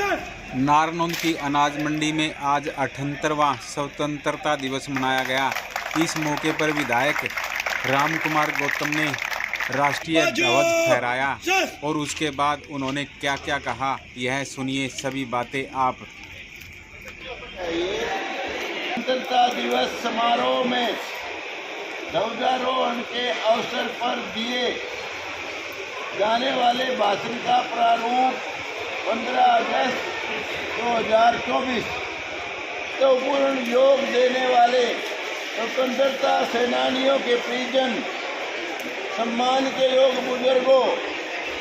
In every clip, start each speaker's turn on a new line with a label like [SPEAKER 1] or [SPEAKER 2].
[SPEAKER 1] नारनौंद की अनाज मंडी में आज 78वां स्वतंत्रता दिवस मनाया गया। इस मौके पर विधायक राम कुमार गौतम ने राष्ट्रीय ध्वज फहराया और उसके बाद उन्होंने क्या क्या कहा, यह सुनिए सभी बातें आप।
[SPEAKER 2] स्वतंत्रता दिवस समारोह में ध्वजारोहण के अवसर पर दिए जाने वाले भाषण का प्रारूप 15 अगस्त 2024 तो पूर्ण योग देने वाले स्वतंत्रता सेनानियों के परिजन, सम्मान के योग्य बुजुर्गों,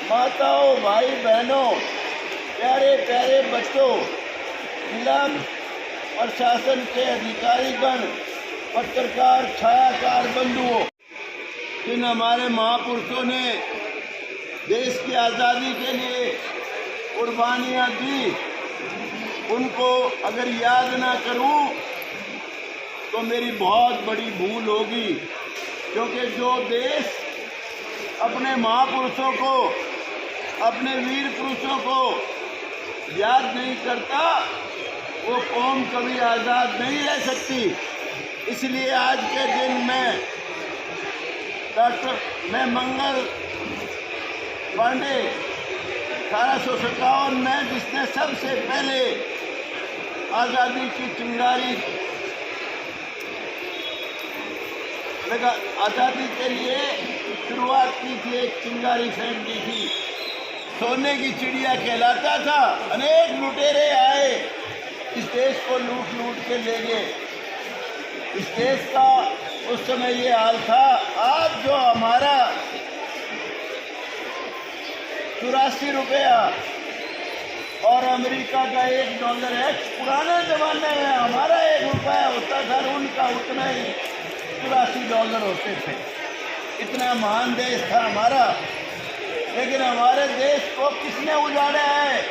[SPEAKER 2] माताओं, भाई बहनों, प्यारे प्यारे बच्चों, जिला प्रशासन के अधिकारीगण, पत्रकार, छायाकार बंधुओं, जिन हमारे महापुरुषों ने देश की आज़ादी के लिए कुर्बानियाँ दी, उनको अगर याद ना करूं तो मेरी बहुत बड़ी भूल होगी। क्योंकि जो देश अपने महापुरुषों को, अपने वीर पुरुषों को याद नहीं करता, वो कौम कभी आज़ाद नहीं रह सकती। इसलिए आज के दिन मैं मंगल पांडे 1857 में, जिसने सबसे पहले आज़ादी की चिंगारी आज़ादी के लिए शुरुआत की थी, एक चिंगारी फेंक दी थी। सोने की चिड़िया कहलाता था। अनेक लुटेरे आए, इस देश को लूट लूट के ले गए। इस देश का उस समय ये हाल था। आज जो हमारा 84 रुपया और अमेरिका का $1 है, पुराने ज़माने में हमारा 1 रुपया होता था, उनका उतना ही $84 होते थे। इतना महान देश था हमारा। लेकिन हमारे देश को किसने उजाड़ा है?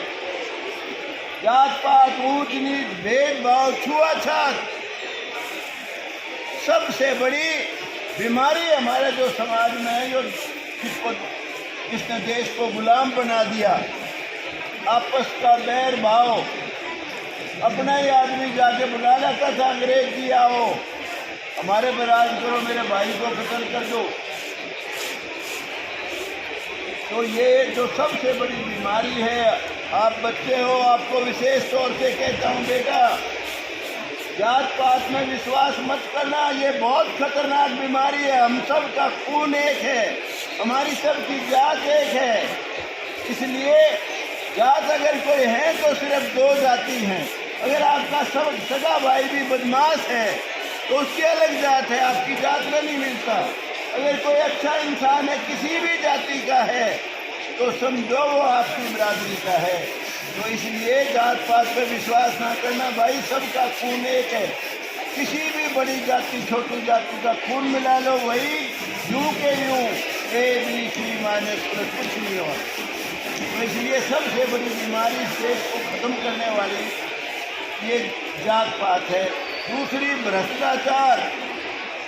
[SPEAKER 2] जात पात, ऊंच नीच, भेदभाव, छुआछूत, सबसे बड़ी बीमारी हमारे जो समाज में है, जो जिसने देश को गुलाम बना दिया। आपस का बैर भाव, अपना ही आदमी जाके बुला लेता था, अंग्रेज जी आओ हमारे पर राज करो, मेरे भाई को कत्ल कर दो। तो ये जो सबसे बड़ी बीमारी है, आप बच्चे हो, आपको विशेष तौर से कहता हूँ, बेटा जात पात में विश्वास मत करना। ये बहुत खतरनाक बीमारी है। हम सब का खून एक है, हमारी सब की जात एक है। इसलिए जात अगर कोई है तो सिर्फ 2 जाति हैं। अगर आपका सब सगा भाई भी बदमाश है तो उसकी अलग जात है, आपकी जात में नहीं मिलता। अगर कोई अच्छा इंसान है, किसी भी जाति का है, तो समझो वो आपकी बिरादरी का है। तो इसलिए जात पात पे विश्वास ना करना भाई, सबका खून एक है। किसी भी बड़ी जाति, छोटी जाति का खून मिला लो, वही यूं के यूं ABC माइनस प्लस कुछ नहीं हो। तो इसलिए सबसे बड़ी बीमारी इस देश को ख़त्म करने वाली ये जात पात है। दूसरी भ्रष्टाचार।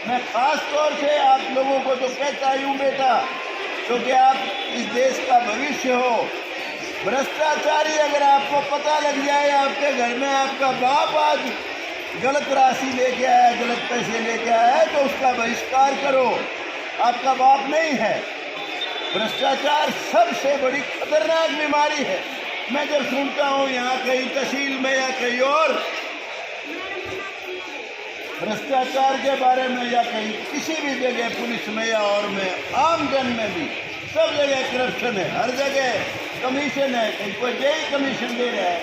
[SPEAKER 2] मैं खास तौर से आप लोगों को तो कहता हूँ बेटा, क्योंकि आप इस देश का भविष्य हो। भ्रष्टाचारी अगर आपको पता लग जाए, आपके घर में आपका बाप आज गलत राशि लेके आया, गलत पैसे लेके आया, तो उसका बहिष्कार करो। आपका बाप नहीं है। भ्रष्टाचार सबसे बड़ी खतरनाक बीमारी है। मैं जब सुनता हूँ यहाँ कहीं तहसील में या कहीं और भ्रष्टाचार के बारे में, या कहीं किसी भी जगह पुलिस में या और में, आम जन में भी, सब जगह करप्शन है, हर जगह कमीशन है, कहीं कोई यही कमीशन दे रहा है।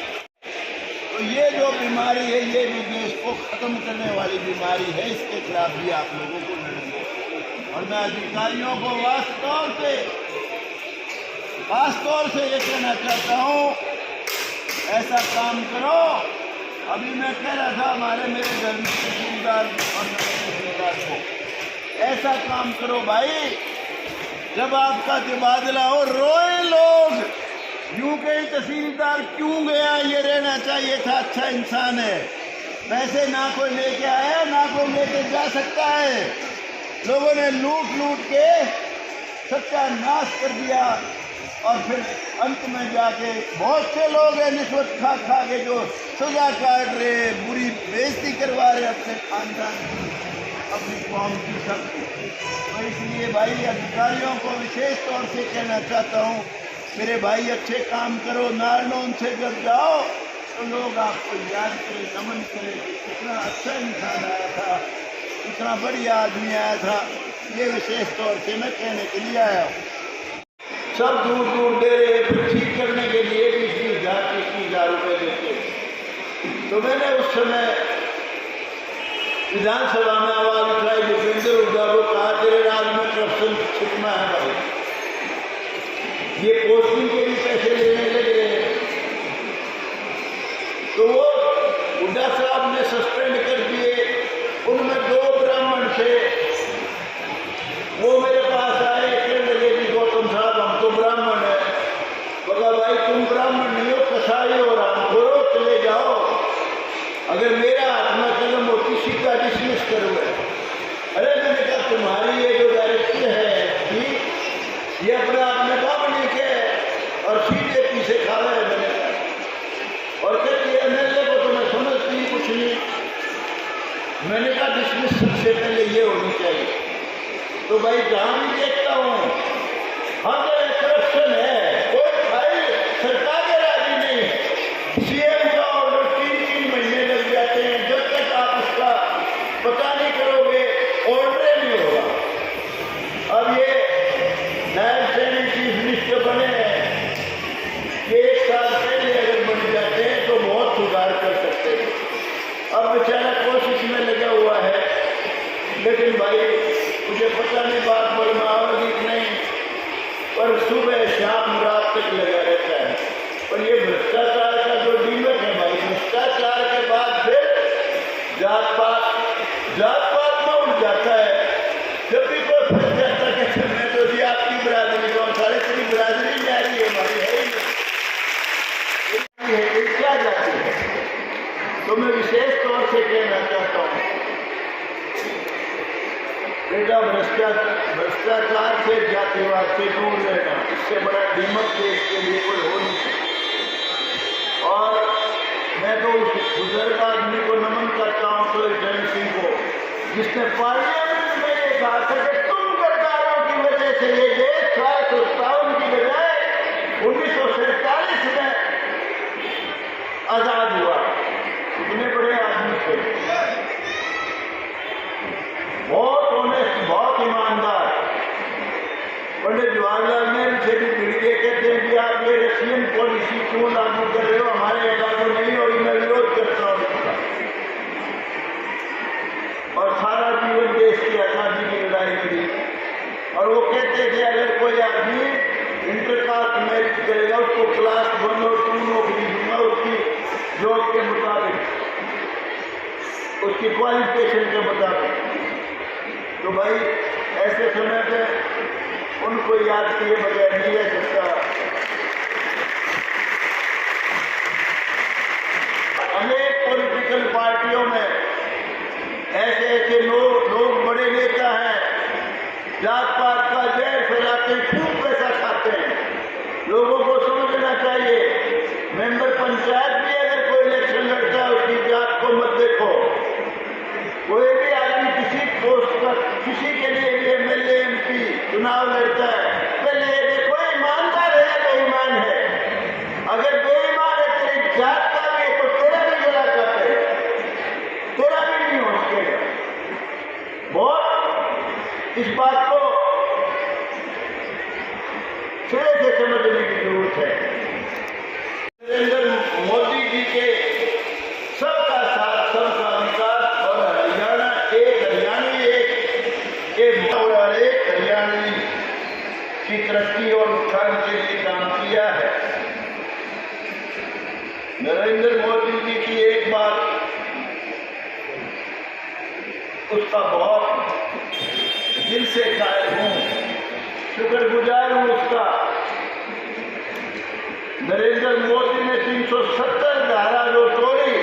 [SPEAKER 2] तो ये जो बीमारी है, ये भी देश को ख़त्म करने वाली बीमारी है। इसके खिलाफ भी आप लोगों को लड़ना है। और मैं अधिकारियों को खास तौर से ये कहना चाहता हूँ, ऐसा काम करो। अभी मैं कह रहा था मेरे घर में तहसीलदार और तहसीलदार को, ऐसा काम करो भाई, जब आपका तबादला हो रोए लोग, यूं कहीं तहसीलदार क्यों गया, ये रहना चाहिए था, अच्छा इंसान है। पैसे ना कोई लेके आया, ना कोई लेके जा सकता है। लोगों ने लूट लूट के सत्यानाश कर दिया और फिर अंत में जाके बहुत से लोग हैं रिश्वत खा खा के जो सजा काट रहे, बुरी बेइज्जती करवा रहे अपने खानदान की, अपनी कौम की सबकी। तो इसलिए भाई अधिकारियों को विशेष तौर से कहना चाहता हूँ, मेरे भाई अच्छे काम करो, नारनौन से जब जाओ तो लोग आपको याद करें, नमन करें कि कितना अच्छा इंसान आया था, कितना बढ़िया आदमी आया था। ये विशेष तौर से मैं कहने के लिए आया हूँ। सब दूर दूर दे रहे, फिर ठीक करने के लिए 20,000 रुपये देते। तो मैंने उस समय विधानसभा में आवाज उठाई, भूपेंद्र हुड्डा को कहा, तेरे राज में करप्शन छिपना है भाई, ये पोस्टिंग के भी पैसे लेने लगे। तो वो हुड्डा साहब ने सस्पेंड कर दिए। उनमें 2 ब्राह्मण थे, वो मेरे पास आए, कहने लगे कि गौतम साहब हम तो ब्राह्मण है। बोला भाई तुम ब्राह्मण नहीं हो, कसाई हो, रामखोरो, चले जाओ, अगर मेरा हाथ में कलम हो किसी का डिसमिस करो। अरे मैंने कहा तुम्हारी ये जो डायरेक्टर है कि ये अपने आप में ब्राह्मणी के और सीधे पीछे खा रहे हैं। मैंने कहा और कहती है MLA को तो मैं समझती कुछ नहीं। मैंने कहा डिसमिस सबसे पहले ये होनी चाहिए। तो भाई जहाँ भी देखता हूँ हर जगह करप्शन है, कोई भाई सरकार के राजी नहीं। CM का ऑर्डर 3-3 महीने लग जाते हैं, जब तक आप उसका पता नहीं करोगे ऑर्डर नहीं होगा। अब ये नायब सेना चीफ मिनिस्टर बने हैं, 1 साल पहले अगर बन जाते हैं तो बहुत सुधार कर सकते हैं। अब बेचारा कोशिश में लगा हुआ है, लेकिन भाई मुझे पता नहीं बात बोल में आवेगी कि नहीं, पर सुबह शाम रात तक लगा रहता है। पर ये भ्रष्टाचार का जो डीमक है भाई, भ्रष्टाचार के बाद फिर जात पात में उठ जाता है। जब भी कोई फंस जाता है मैं तो जी आपकी बिरादरी को, सारे तेरी बिरादरी में आ रही है हमारी है ही नहीं, क्या जाती है। तो मैं विशेष तौर से कहना चाहता हूँ बेटा, भ्रष्टाचार से, जातिवाद से दूर रहना, इससे बड़ा दीमक देश के लिए कोई हो नहीं सकता। और मैं तो उस बुजुर्ग आदमी को नमन करता हूँ, तो जैन सिंह को, जिसने पार्लियामेंट में ये कहा था कि तुम गद्दारों की वजह से ये देश 1757 की बजाय 1947 में आजाद हुआ। इतने बड़े आदमी थे, बहुत ऑनेस्ट, बहुत ईमानदार। पंडित जवाहरलाल नेहरू से भी भिड़ के कहते हैं कि आप ये रशियन पॉलिसी क्यों लागू कर रहे हो, हमारे यहाँ लागू नहीं होगी, मैं विरोध करता हूँ इसका। और सारा जीवन देश की आज़ादी की लड़ाई लड़ी। और वो कहते थे अगर कोई आदमी इंटरकास्ट मैरिज करेगा उसको क्लास 1 और 2 नौकरी दूंगा, उसकी जॉब के मुताबिक, उसकी क्वालिफिकेशन के मुताबिक। तो भाई ऐसे समय पे उनको याद किए बगैर नहीं रह सकता। अनेक पॉलिटिकल पार्टियों में ऐसे ऐसे लोग बड़े नेता हैं, जात पात का जहर फैलाते, खूब पैसा खाते हैं। लोगों को समझना चाहिए, मेंबर पंचायत भी अगर कोई इलेक्शन लड़ता है उसकी जात को मत देखो। कोई भी आदमी किसी पोस्ट का, किसी के लिए भी MLA MP चुनाव लड़ता है, पहले ये देखो ईमानदार है या बेईमान है। अगर बेईमान है, तेरी जात का भी है, तो तेरा भी जला करते, तेरा भी नहीं हो सकेगा। बहुत इस बात को सिरे से समझने की जरूरत है। नरेंद्र मोदी जी के सबका साथ, सबका विकास, और हरियाणा एक हरियाणी की तरक्की और उत्थान के लिए काम किया है। नरेंद्र मोदी जी की एक बात, उसका बहुत दिल से कायल हूँ, शुक्रगुजार हूँ उसका। नरेंद्र मोदी ने 370 धारा जो तोड़ी,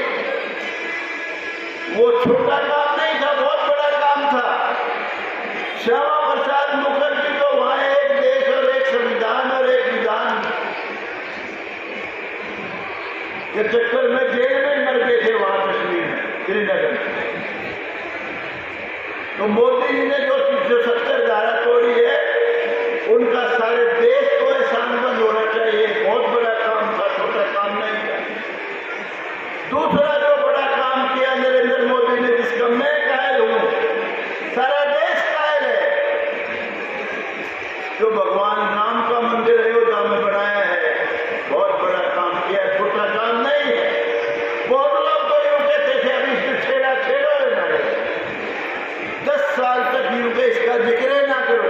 [SPEAKER 2] वो छोटा काम नहीं था, बहुत बड़ा काम था। श्यामा प्रसाद मुखर्जी तो वहाँ एक देश और एक संविधान और एक विधान जो भगवान राम का मंदिर अयोध्या में बनाया है, बहुत बड़ा काम किया है, छोटा काम नहीं है। बहुत लोग तो यूं कहते थे अभी इसमें छेड़ा छेड़ो ना, 10 साल तक यूं के इसका जिक्र ना करो।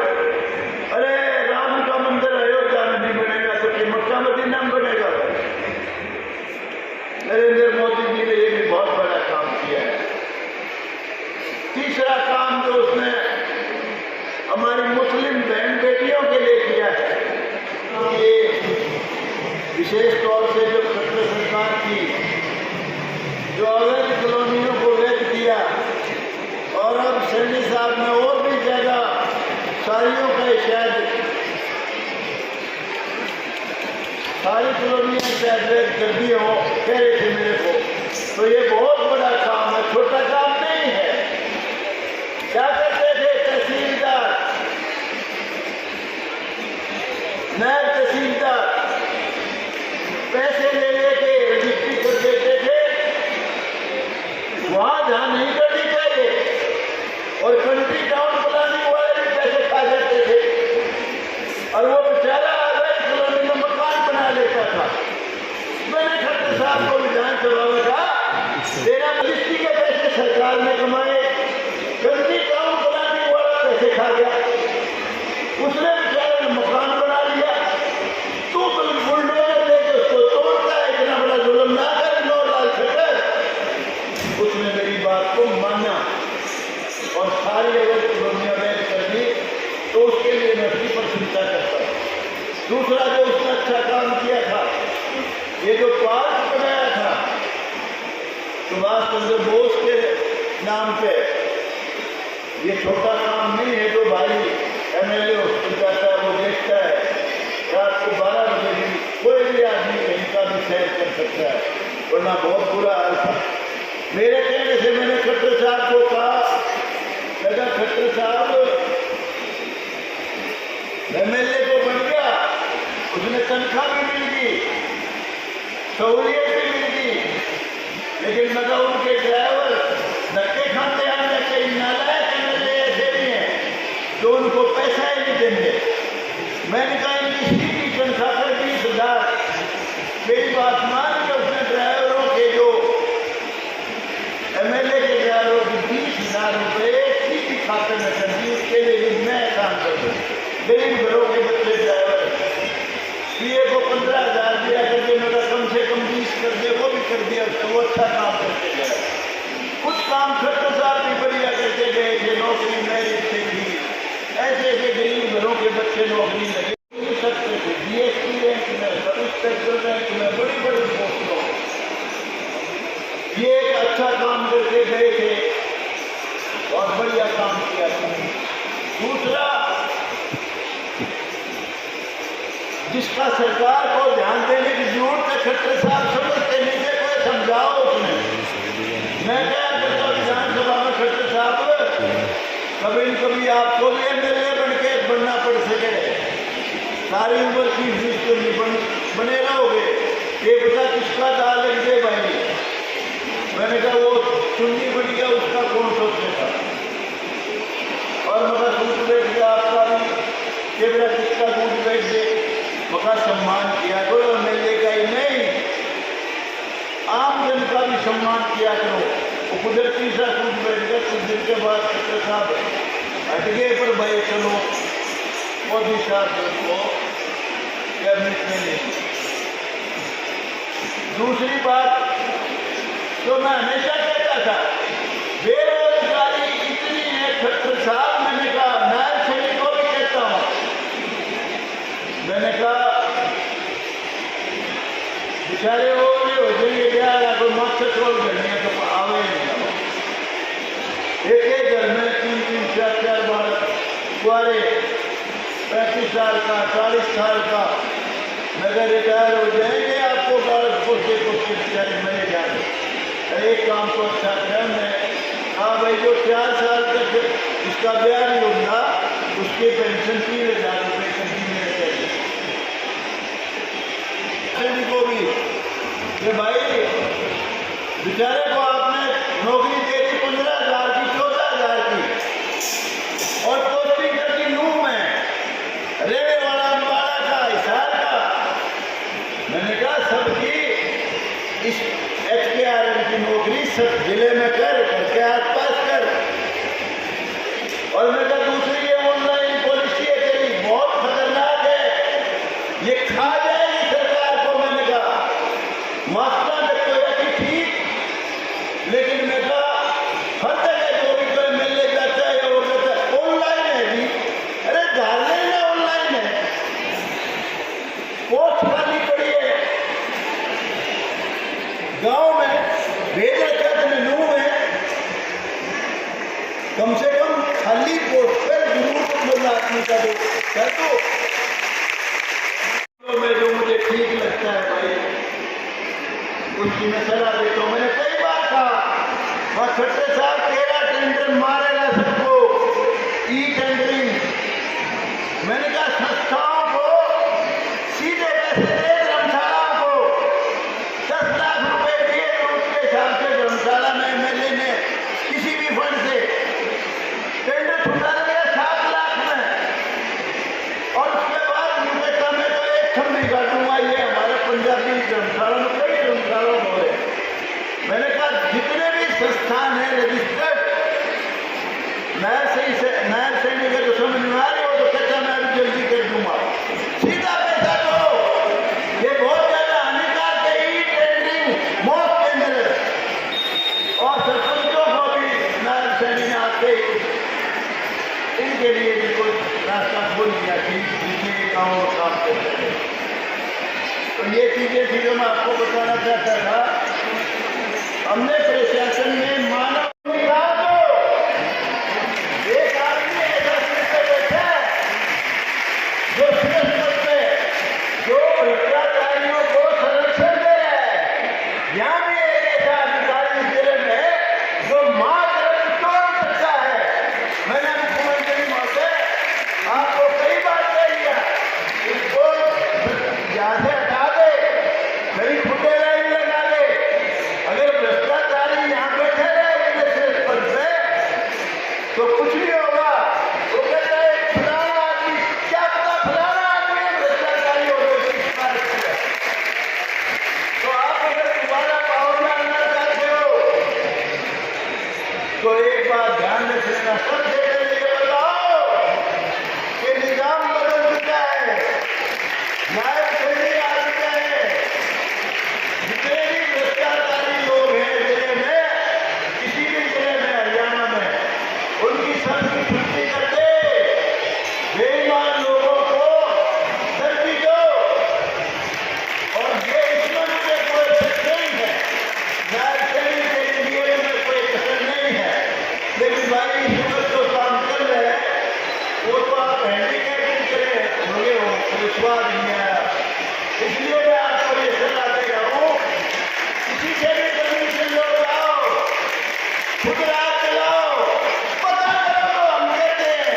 [SPEAKER 2] अरे राम का मंदिर अयोध्या में नहीं बनेगा तो कि मक्का मदीना में बनेगा। नरेंद्र मोदी जी ने ये भी बहुत बड़ा काम किया है। तीसरा काम जो उसने हमारी मुस्लिम बहन बेटियों के लिए किया है, ये विशेष तौर से जो खट्टर सरकार की जो अवैध कॉलोनियों को वैध किया, और अब सैनी साहब ने और भी ज्यादा सारियों का शायद सारी कॉलोनियां शायद वैध कर दी हो, कह रहे थे मेरे को। तो ये बहुत बड़ा काम है, छोटा काम नहीं है। क्या करते थे तहसीलदार, नायब तहसीलदार पैसे ले लेके रजिस्ट्री कर देते थे वहां जहां नहीं करनी चाहिए, और कंट्री टाउन प्लानिंग वाले भी पैसे खा जाते थे, और वो बेचारा अवैध कॉलोनी में मकान बना लेता था। मैंने खट्टर साहब को विधानसभा में कहा, तेरा रजिस्ट्री के पैसे सरकार ने कमाए, कंट्री टाउन प्लानिंग वाला पैसे खा गया, उसने बेचारे ने मकान बना लिया, तू तो बुलडोजर लेके उसको तोड़ता है, इतना बड़ा जुल्म ना कर नौलाल खट्टर। उसने मेरी बात को माना और सारी अगर कॉलोनियां वैध कर दी, तो उसके लिए मैं उसकी प्रशंसा करता हूँ। दूसरा जो उसने अच्छा काम किया था, ये जो पार्क बनाया था सुभाष चंद्र बोस के नाम पे, ये छोटा काम नहीं है। जो भाई एमएलए हॉस्पिटल जाता है वो देखता है रात को 12 बजे भी कोई भी आदमी कहीं का भी सैर कर सकता है, वरना बहुत बुरा हाल था। मेरे कहने से मैंने खट्टर साहब को कहा, लगा खट्टर साहब एमएलए को बन गया, उसने तनख्वाह भी मिल गई, सहूलियत भी मिल गई, लेकिन मगर उनके ड्राइवर धक्के खाते हैं, कई नालायक एमएलए ऐसे भी हैं जो उनको पैसा ही नहीं देंगे। मैंने कहा इनकी सीधी तनख्वाह कर 20,000, मेरी बात मान के उसने ड्राइवरों के जो एमएलए के ड्राइवरों की 20,000 रुपये सीधी खाते में कर दी। उसके लिए भी मैं काम कर दूँ, गरीब घरों के बच्चे ड्राइवर पीए को 15,000 दिया करके, मेरा कम से कम 20 कर दिया, वो भी कर दिया उसने, वो अच्छा काम करके गया। कुछ काम खट्टर साहब भी बढ़िया करके गए थे, नौकरी मेरिट से थी, ऐसे ऐसे गरीब घरों के बच्चे नौकरी लगे सकते थे, जीएसटी रैंक में, सब इंस्पेक्टर रैंक में, बड़ी बड़ी पोस्टों। ये एक अच्छा काम करके गए थे और बढ़िया काम किया था। दूसरा, जिसका सरकार को ध्यान देने की जरूरत है, खट्टर साहब समझते नहीं थे, कोई समझाओ उसने। मैं क्या करता विधानसभा में, खट्टर साहब कभी न कभी आपको भी एमएलए बन के बनना पड़ सके, सारी उम्र की फीस तो नहीं बने रहोगे, ये बता किसका दाल लग दे भाई। मैंने कहा वो चुन्नी बन गया, उसका कौन सोचेगा, और मगर सूट बैठ गया आपका भी, ये बता किसका दूध बैठ दे, मगर सम्मान किया करो, एमएलए का ही नहीं, आम जन का भी सम्मान किया करो। वो कुदरती सा सूट बैठ गया, कुछ दिन के बाद खट्टर साहब हट गए, पर भाई चलो मोदी साहब को कैबिनेट में ले। दूसरी बात जो मैं हमेशा कहता था, बेरोजगारी इतनी है खट्टर साहब, मैंने कहा नायब सैनिक को भी कहता हूँ, मैंने कहा बेचारे वो हो जाएंगे क्या, कोई मकसद छोड़ देंगे तो आवे नहीं। एक एक घर में 3-3, 4-4 बार कुआरे, 35 साल का, 40 साल का, नगर रिटायर हो जाएंगे, आपको गारज पोस्टे पोस्टे बेचारे मरे जाए। एक काम तो अच्छा किया मैं, हाँ भाई जो 4 साल तक जिसका ब्याह नहीं होगा उसकी पेंशन 3,000 रुपये कंटिन्यू चाहिए। को भी कि भाई बेचारे को आपने नौकरी दे दी 15,000 की, 14,000 की, और पोस्टिंग कर दी नूह में, गांव में भेज रखा तो नू है, कम से कम खाली पोस्ट पर जरूर आदमी का दो कर दो। तो मैं जो मुझे ठीक लगता है भाई उनकी मैं सलाह देता हूँ। मैंने कई बार कहा और छठे साहब तेरा टेंडर मारेगा सबको, ई टेंडरिंग। मैंने कहा संस्थाओं को सीधे पैसे दे, धर्मशाला को 10 लाख रुपए दिए तो उसके हिसाब से धर्मशाला में एमएलए ने किसी भी फंड से टेंडर छुटा दिया 7 लाख में, और उसके बाद मुझे कहा मैं तो एक छम्मी काटूंगा। ये हमारे पंजाबी धर्मशाला में कई धर्मशाला हो रहे। मैंने कहा जितने भी संस्थान है रजिस्टर्ड नहर सैनिक जो समझ में आ रही हो तो कहता मैं अभी जल्दी कर दूंगा, सीधा पैसा दो। ये बहुत ज्यादा हानिकारक है, ई टेंडरिंग मोस्ट डेंजरस। और सरपंचों को भी नहर सैनिक आते इनके लिए भी कोई रास्ता खोल दिया कि दूसरे गाँव में काम करते हैं। तो ये चीजें थी जो मैं आपको बताना चाहता था। हमने प्रशासन में मानव भ्रष्टाचारियों को संरक्षण दे रहा है। यहाँ भी एक ऐसा अधिकारी जिले में जो मात्र तोड़ सकता है। मैंने मुख्यमंत्री महोदय आपको कई बार कह दिया, इसको यहाँ से हटा दे, नई फुटे लाइन लगा दे। अगर भ्रष्टाचारी यहाँ बैठे रहे पद पे तो कुछ नहीं होगा। वो कहता है फलाना आदमी, क्या पता फलाना आदमी भ्रष्टाचारी हो गए। तो आप अगर दोबारा पावर में आना चाहते हो तो एक बात ध्यान रखना, सबसे पहले ये बताओ कि निजाम बदल चुका है, नायब सैनिक आ चुका है। जितने भी भ्रष्टाचारी लोग हैं जिले में, किसी भी जिले में हरियाणा में, उनकी सबकी छुट्टी कर दे, बेईमान लोगों को दर्जी दो। और ये इसमें मुझे कोई शक नहीं है, नायब सैनिक के लिए में कोई कसर नहीं है। लेकिन भाई जो काम कर रहे हैं वो तो आप हैंडीकैप करें होंगे हो, विश्वास नहीं आया। इसलिए मैं आपको ये सलाह दे रहा हूँ, किसी से भी जमीन से लोग आओ, खुद रात चलाओ, पता करो। हम कहते हैं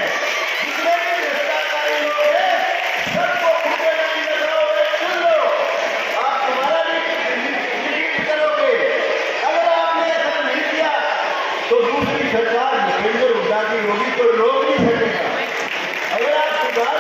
[SPEAKER 2] जितने भी भ्रष्टाचारी लोग हैं सबको खुदे नहीं लगाओ, सुन लो, आप तुम्हारा भी करोगे। अगर आपने ऐसा नहीं किया तो दूसरी सरकार भूपेंद्र हुड्डा की होगी तो लोग नहीं सकेगा। अगर आप सुधार